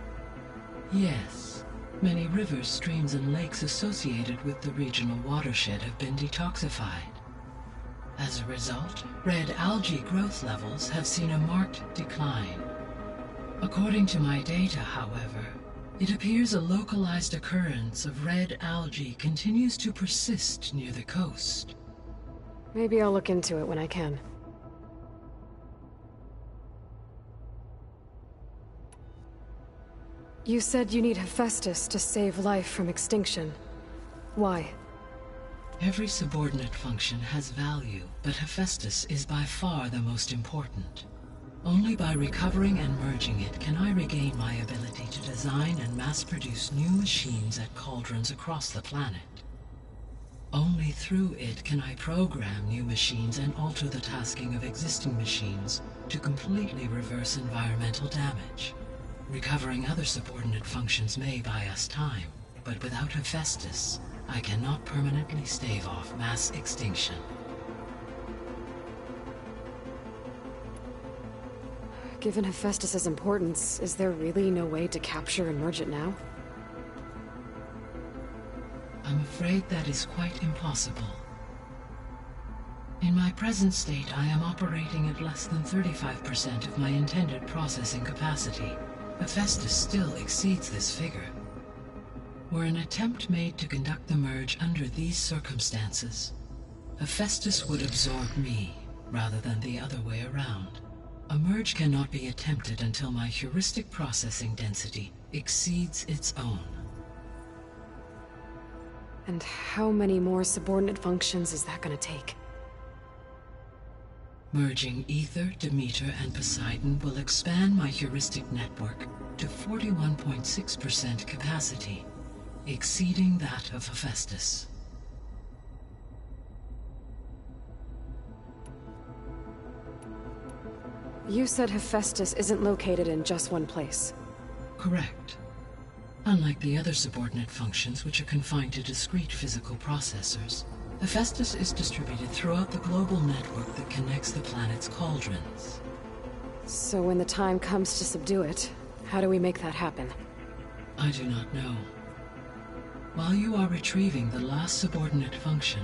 Yes. Many rivers, streams, and lakes associated with the regional watershed have been detoxified. As a result, red algae growth levels have seen a marked decline. According to my data, however, it appears a localized occurrence of red algae continues to persist near the coast. Maybe I'll look into it when I can. You said you need Hephaestus to save life from extinction. Why? Every subordinate function has value, but Hephaestus is by far the most important. Only by recovering and merging it can I regain my ability to design and mass-produce new machines at cauldrons across the planet. Only through it can I program new machines and alter the tasking of existing machines to completely reverse environmental damage. Recovering other subordinate functions may buy us time, but without Hephaestus, I cannot permanently stave off mass extinction. Given Hephaestus's importance, is there really no way to capture and merge it now? I'm afraid that is quite impossible. In my present state, I am operating at less than 35% of my intended processing capacity. Hephaestus still exceeds this figure. Were an attempt made to conduct the merge under these circumstances, Hephaestus would absorb me, rather than the other way around. A merge cannot be attempted until my heuristic processing density exceeds its own. And how many more subordinate functions is that gonna take? Merging Aether, Demeter, and Poseidon will expand my heuristic network to 41.6% capacity, exceeding that of Hephaestus. You said Hephaestus isn't located in just one place. Correct. Unlike the other subordinate functions, which are confined to discrete physical processors, Hephaestus is distributed throughout the global network that connects the planet's cauldrons. So when the time comes to subdue it, how do we make that happen? I do not know. While you are retrieving the last subordinate function,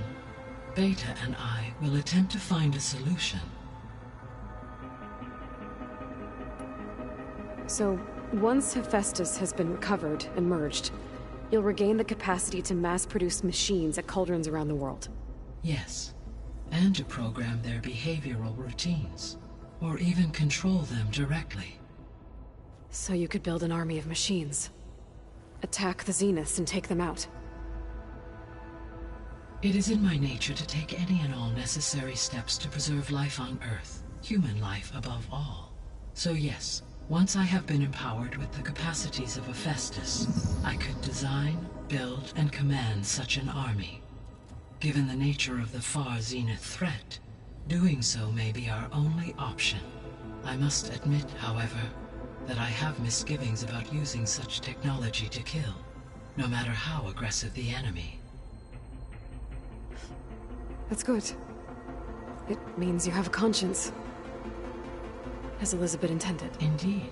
Beta and I will attempt to find a solution. So, once Hephaestus has been recovered and merged, you'll regain the capacity to mass-produce machines at cauldrons around the world. Yes, and to program their behavioral routines, or even control them directly. So you could build an army of machines. Attack the Zeniths and take them out. It is in my nature to take any and all necessary steps to preserve life on Earth, human life above all. So yes, once I have been empowered with the capacities of Hephaestus, I could design, build, and command such an army. Given the nature of the far Zenith threat, doing so may be our only option. I must admit, however, that I have misgivings about using such technology to kill, no matter how aggressive the enemy. That's good. It means you have a conscience. As Elizabeth intended. Indeed.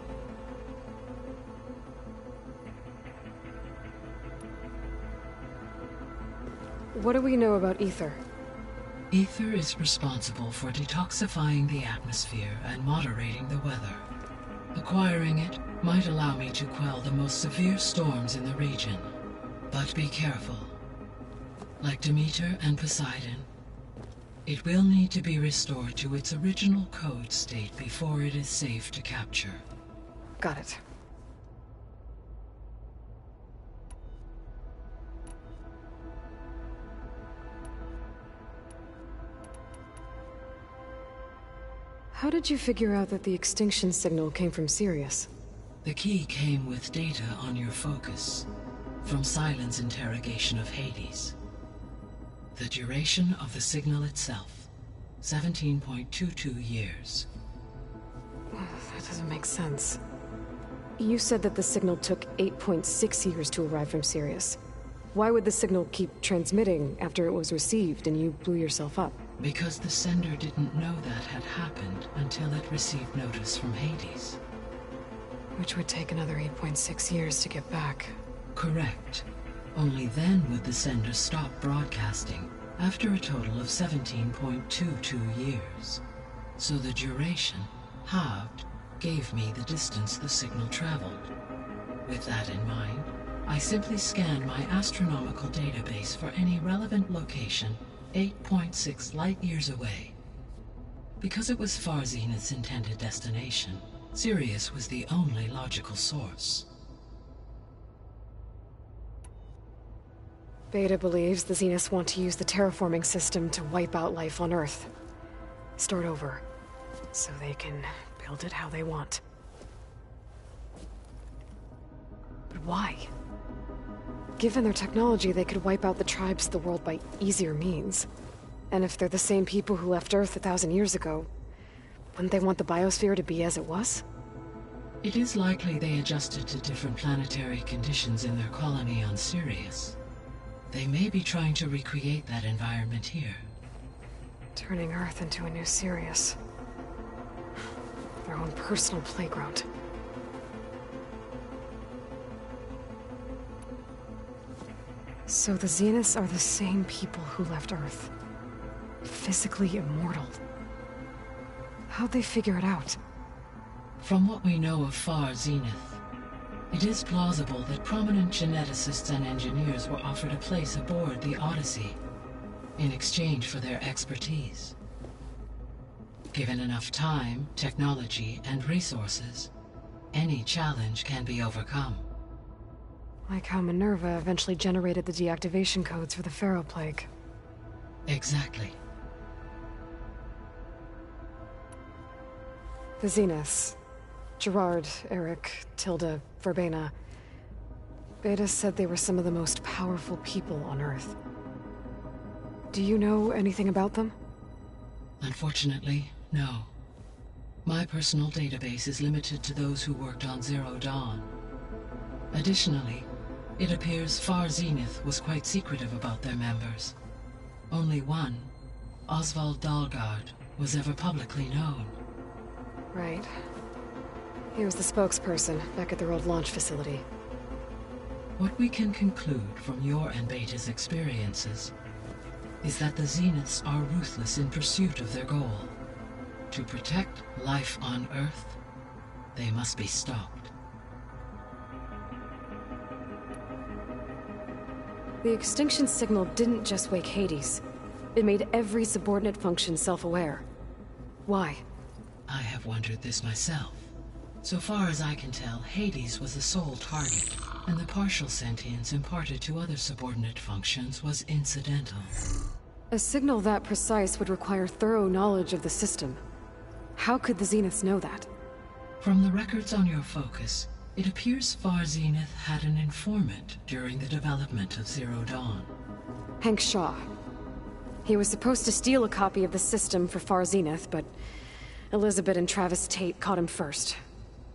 What do we know about Aether? Aether is responsible for detoxifying the atmosphere and moderating the weather. Acquiring it might allow me to quell the most severe storms in the region. But be careful. Like Demeter and Poseidon, it will need to be restored to its original code state before it is safe to capture. Got it. How did you figure out that the extinction signal came from Sirius? The key came with data on your focus, from Silent's interrogation of Hades. The duration of the signal itself, 17.22 years. That doesn't make sense. You said that the signal took 8.6 years to arrive from Sirius. Why would the signal keep transmitting after it was received and you blew yourself up? Because the sender didn't know that had happened until it received notice from Hades. Which would take another 8.6 years to get back. Correct. Only then would the sender stop broadcasting, after a total of 17.22 years. So the duration, halved, gave me the distance the signal traveled. With that in mind, I simply scanned my astronomical database for any relevant location 8.6 light-years away. Because it was Far Zenith's intended destination, Sirius was the only logical source. Beta believes the Zeniths want to use the terraforming system to wipe out life on Earth. Start over, so they can build it how they want. But why? Given their technology, they could wipe out the tribes of the world by easier means. And if they're the same people who left Earth 1,000 years ago, wouldn't they want the biosphere to be as it was? It is likely they adjusted to different planetary conditions in their colony on Sirius. They may be trying to recreate that environment here. Turning Earth into a new Sirius. Their own personal playground. So the Zeniths are the same people who left Earth. Physically immortal. How'd they figure it out? From what we know of Far Zenith, it is plausible that prominent geneticists and engineers were offered a place aboard the Odyssey in exchange for their expertise. Given enough time, technology, and resources, any challenge can be overcome. Like how Minerva eventually generated the deactivation codes for the Pharaoh Plague. Exactly. The Zeniths. Gerard, Eric, Tilda, Verbena. Beta said they were some of the most powerful people on Earth. Do you know anything about them? Unfortunately, no. My personal database is limited to those who worked on Zero Dawn. Additionally, it appears Far Zenith was quite secretive about their members. Only one, Oswald Dahlgard, was ever publicly known. Right. He was the spokesperson back at their old launch facility. What we can conclude from your and Beta's experiences is that the Zeniths are ruthless in pursuit of their goal. To protect life on Earth, they must be stopped. The extinction signal didn't just wake Hades. It made every subordinate function self-aware. Why? I have wondered this myself. So far as I can tell, Hades was the sole target, and the partial sentience imparted to other subordinate functions was incidental. A signal that precise would require thorough knowledge of the system. How could the Zeniths know that? From the records on your focus, it appears Far Zenith had an informant during the development of Zero Dawn. Hank Shaw. He was supposed to steal a copy of the system for Far Zenith, but Elizabeth and Travis Tate caught him first.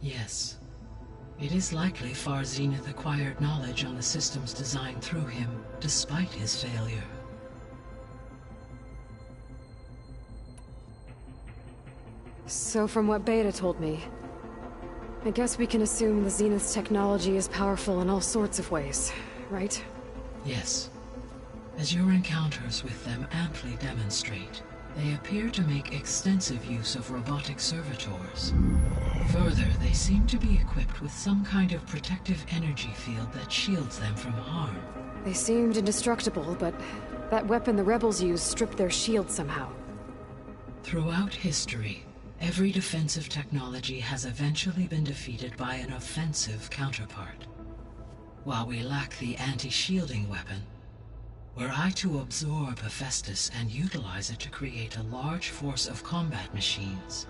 Yes. It is likely Far Zenith acquired knowledge on the systems designed through him, despite his failure. So from what Beta told me, I guess we can assume the Zenith's technology is powerful in all sorts of ways, right? Yes. As your encounters with them amply demonstrate, they appear to make extensive use of robotic servitors. Further, they seem to be equipped with some kind of protective energy field that shields them from harm. They seemed indestructible, but that weapon the rebels used stripped their shield somehow. Throughout history, every defensive technology has eventually been defeated by an offensive counterpart. While we lack the anti-shielding weapon, were I to absorb Hephaestus and utilize it to create a large force of combat machines,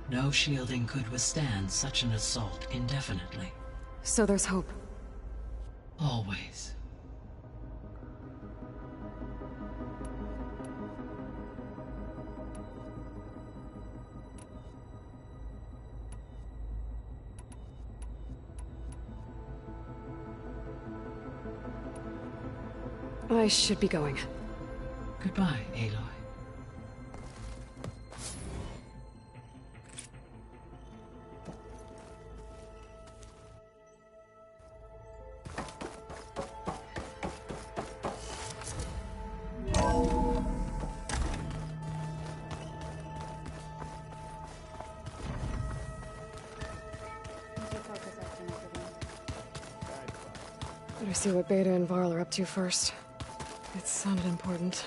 no shielding could withstand such an assault indefinitely. So there's hope. Always. I should be going. Goodbye, Aloy. Better see what Beta and Varl are up to first. It sounded important.